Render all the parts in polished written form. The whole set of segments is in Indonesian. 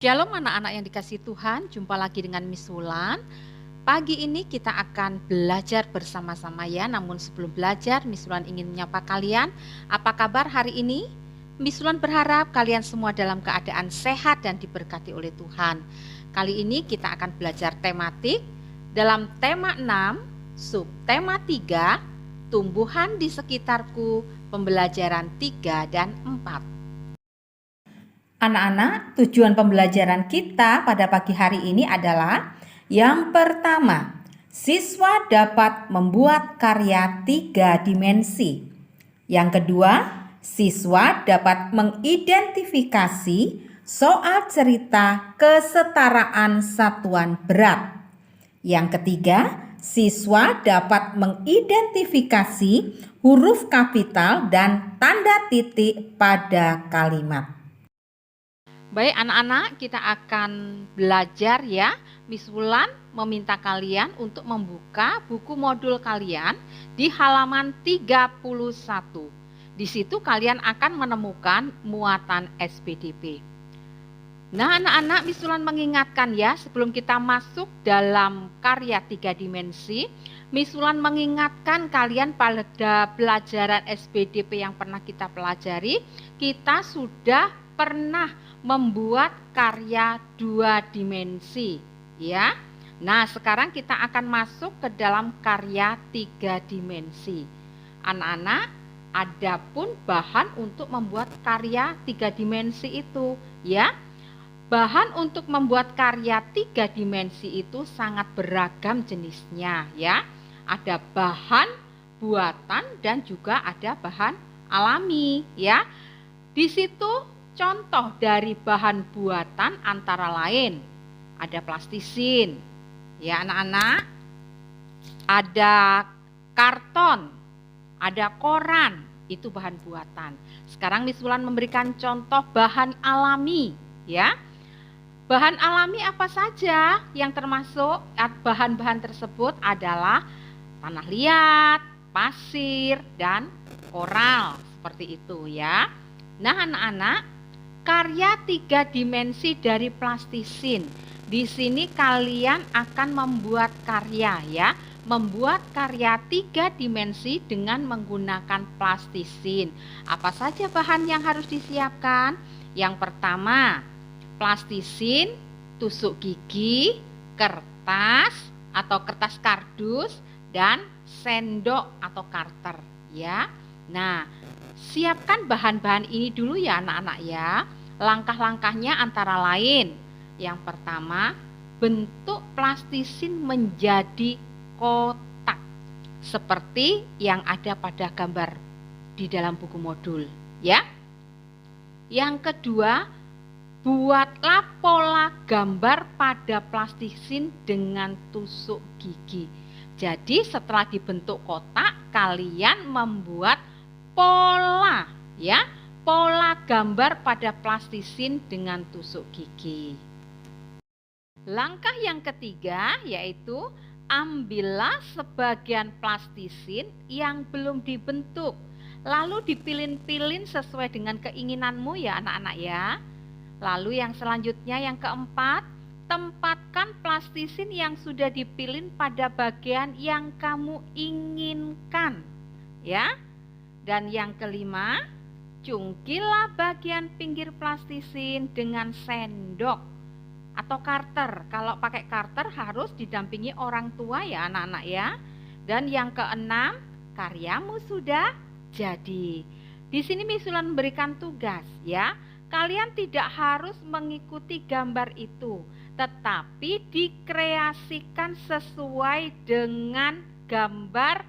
Shalom anak-anak yang dikasihi Tuhan, jumpa lagi dengan Miss Wulan. Pagi ini kita akan belajar bersama-sama ya, namun sebelum belajar Miss Wulan ingin menyapa kalian. Apa kabar hari ini? Miss Wulan berharap kalian semua dalam keadaan sehat dan diberkati oleh Tuhan. Kali ini kita akan belajar tematik dalam tema 6, subtema 3, tumbuhan di sekitarku, pembelajaran 3 dan 4. Anak-anak, tujuan pembelajaran kita pada pagi hari ini adalah yang pertama, siswa dapat membuat karya 3 dimensi. Yang kedua, siswa dapat mengidentifikasi soal cerita kesetaraan satuan berat. Yang ketiga, siswa dapat mengidentifikasi huruf kapital dan tanda titik pada kalimat. Baik anak-anak, kita akan belajar ya. Miss Wulan meminta kalian untuk membuka buku modul kalian di halaman 31. Di situ kalian akan menemukan muatan SPDP. Nah anak-anak, Miss Wulan mengingatkan ya, sebelum kita masuk dalam karya 3 dimensi, Miss Wulan mengingatkan kalian pada pelajaran SPDP yang pernah kita pelajari, kita sudah pernah membuat karya 2 dimensi ya. Nah sekarang kita akan masuk ke dalam karya 3 dimensi. Anak-anak, ada pun bahan untuk membuat karya 3 dimensi itu ya. Bahan untuk membuat karya 3 dimensi itu sangat beragam jenisnya ya. Ada bahan buatan dan juga ada bahan alami ya. Di situ contoh dari bahan buatan antara lain ada plastisin, ya anak-anak, ada karton, ada koran, itu bahan buatan. Sekarang Miss Wulan memberikan contoh bahan alami, ya. Bahan alami apa saja yang termasuk bahan-bahan tersebut adalah tanah liat, pasir, dan koral, seperti itu ya. Nah anak-anak, karya 3 dimensi dari plastisin. Di sini kalian akan membuat karya ya. Membuat karya 3 dimensi dengan menggunakan plastisin. Apa saja bahan yang harus disiapkan? Yang pertama, plastisin, tusuk gigi, kertas atau kertas kardus, dan sendok atau karter ya. Nah, siapkan bahan-bahan ini dulu ya anak-anak ya. Langkah-langkahnya antara lain. Yang pertama, bentuk plastisin menjadi kotak. Seperti yang ada pada gambar di dalam buku modul ya. Yang kedua, buatlah pola gambar pada plastisin dengan tusuk gigi. Jadi setelah dibentuk kotak, kalian membuat pola ya, pola gambar pada plastisin dengan tusuk gigi. Langkah yang ketiga yaitu ambillah sebagian plastisin yang belum dibentuk, lalu dipilin-pilin sesuai dengan keinginanmu ya anak-anak ya. Lalu yang selanjutnya yang keempat, tempatkan plastisin yang sudah dipilin pada bagian yang kamu inginkan ya. Dan yang kelima, cungkilah bagian pinggir plastisin dengan sendok atau karter. Kalau pakai karter harus didampingi orang tua ya anak-anak ya. Dan yang keenam, karyamu sudah jadi. Di sini Miss Wulan memberikan tugas ya. Kalian tidak harus mengikuti gambar itu, tetapi dikreasikan sesuai dengan gambar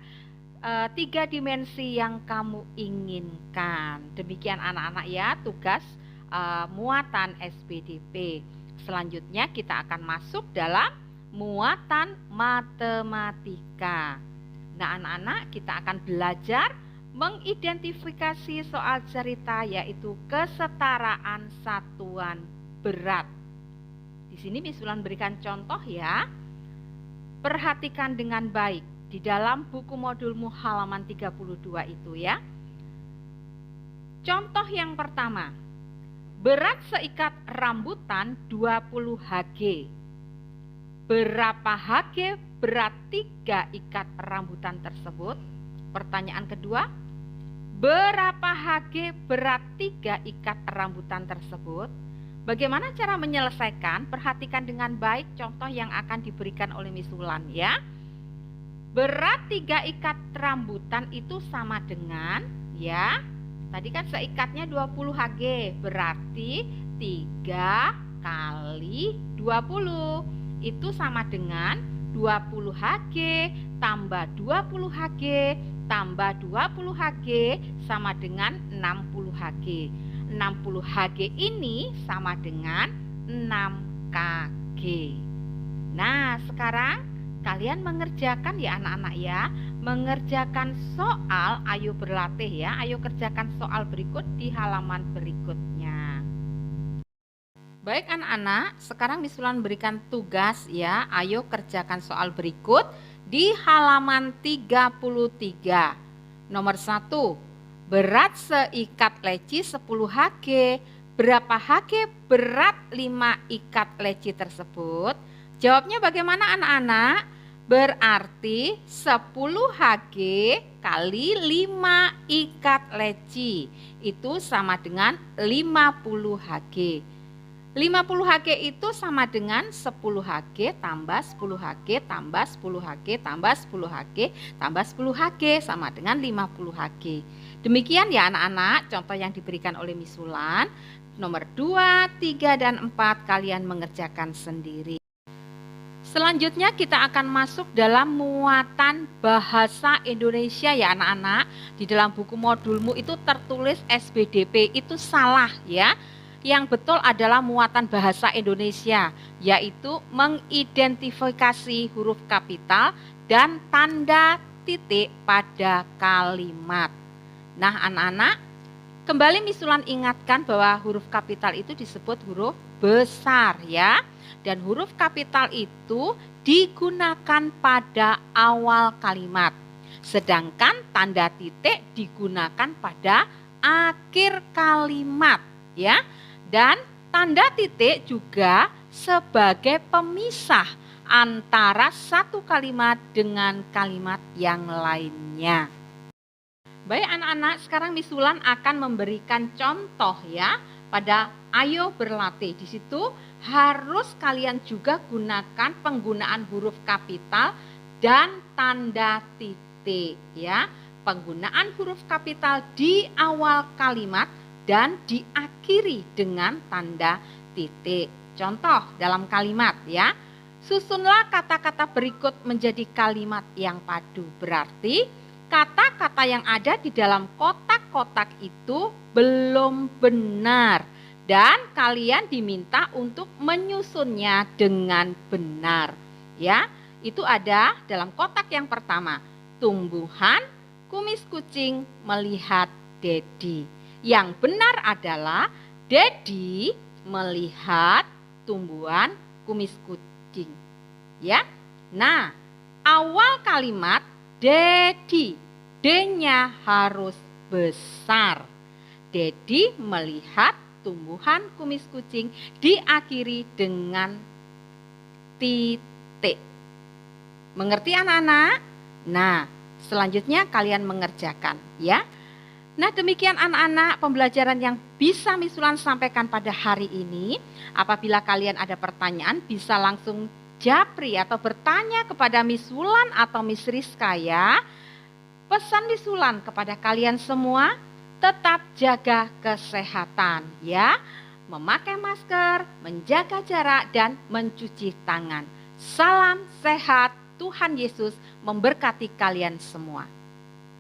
3 dimensi yang kamu inginkan. Demikian anak-anak ya tugas muatan SPDP. Selanjutnya kita akan masuk dalam muatan matematika. Nah anak-anak, kita akan belajar mengidentifikasi soal cerita yaitu kesetaraan satuan berat. Di sini Miss Wulan berikan contoh ya. Perhatikan dengan baik di dalam buku modulmu halaman 32 itu ya. Contoh yang pertama, Berat seikat rambutan 20 Hg. Berapa Hg berat 3 ikat rambutan tersebut? Pertanyaan kedua, berapa Hg berat 3 ikat rambutan tersebut? Bagaimana cara menyelesaikan? Perhatikan dengan baik contoh yang akan diberikan oleh Miss Wulan ya. Berat 3 ikat rambutan itu sama dengan ya, tadi kan seikatnya 20 Hg, berarti 3 kali 20 itu sama dengan 20 Hg tambah 20 Hg tambah 20 Hg sama dengan 60 Hg. 60 Hg ini sama dengan 6 kg. Nah, sekarang kalian mengerjakan ya anak-anak ya. Mengerjakan soal, ayo berlatih ya. Ayo kerjakan soal berikut di halaman berikutnya. Baik anak-anak, sekarang Miss Wulan berikan tugas ya. Ayo kerjakan soal berikut di halaman 33. Nomor 1. Berat seikat leci 10 Hg. Berapa Hg berat 5 ikat leci tersebut? Jawabnya bagaimana anak-anak? Berarti 10 Hg kali 5 ikat leci itu sama dengan 50 Hg. 50 Hg itu sama dengan 10 Hg tambah 10 Hg tambah 10 Hg tambah 10 Hg tambah 10 Hg sama dengan 50 Hg. Demikian ya anak-anak contoh yang diberikan oleh Miss Wulan. Nomor 2, 3, dan 4 kalian mengerjakan sendiri. Selanjutnya kita akan masuk dalam muatan bahasa Indonesia ya anak-anak. Di dalam buku modulmu itu tertulis SBDP, itu salah ya. Yang betul adalah muatan bahasa Indonesia, yaitu mengidentifikasi huruf kapital dan tanda titik pada kalimat. Nah anak-anak, kembali Miss Wulan ingatkan bahwa huruf kapital itu disebut huruf besar ya. Dan huruf kapital itu digunakan pada awal kalimat. Sedangkan tanda titik digunakan pada akhir kalimat ya. Dan tanda titik juga sebagai pemisah antara satu kalimat dengan kalimat yang lainnya. Baik anak-anak, sekarang Miss Wulan akan memberikan contoh ya pada ayo berlatih. Di situ harus kalian juga gunakan penggunaan huruf kapital dan tanda titik ya. Penggunaan huruf kapital di awal kalimat dan diakhiri dengan tanda titik. Contoh dalam kalimat ya. Susunlah kata-kata berikut menjadi kalimat yang padu. Berarti kata-kata yang ada di dalam kotak-kotak itu belum benar. Dan kalian diminta untuk menyusunnya dengan benar. Ya, itu ada dalam kotak yang pertama. Tumbuhan kumis kucing melihat Dedi. Yang benar adalah Dedi melihat tumbuhan kumis kucing. Ya. Nah, awal kalimat Dedi, D-nya harus besar. Dedi melihat tumbuhan kumis kucing diakhiri dengan titik. Mengerti anak-anak? Nah, selanjutnya kalian mengerjakan ya. Nah, demikian anak-anak pembelajaran yang bisa Miss Wulan sampaikan pada hari ini. Apabila kalian ada pertanyaan bisa langsung japri atau bertanya kepada Miss Wulan atau Miss Rizka ya. Pesan Miss Wulan kepada kalian semua, tetap jaga kesehatan ya. Memakai masker, menjaga jarak dan mencuci tangan. Salam sehat, Tuhan Yesus memberkati kalian semua.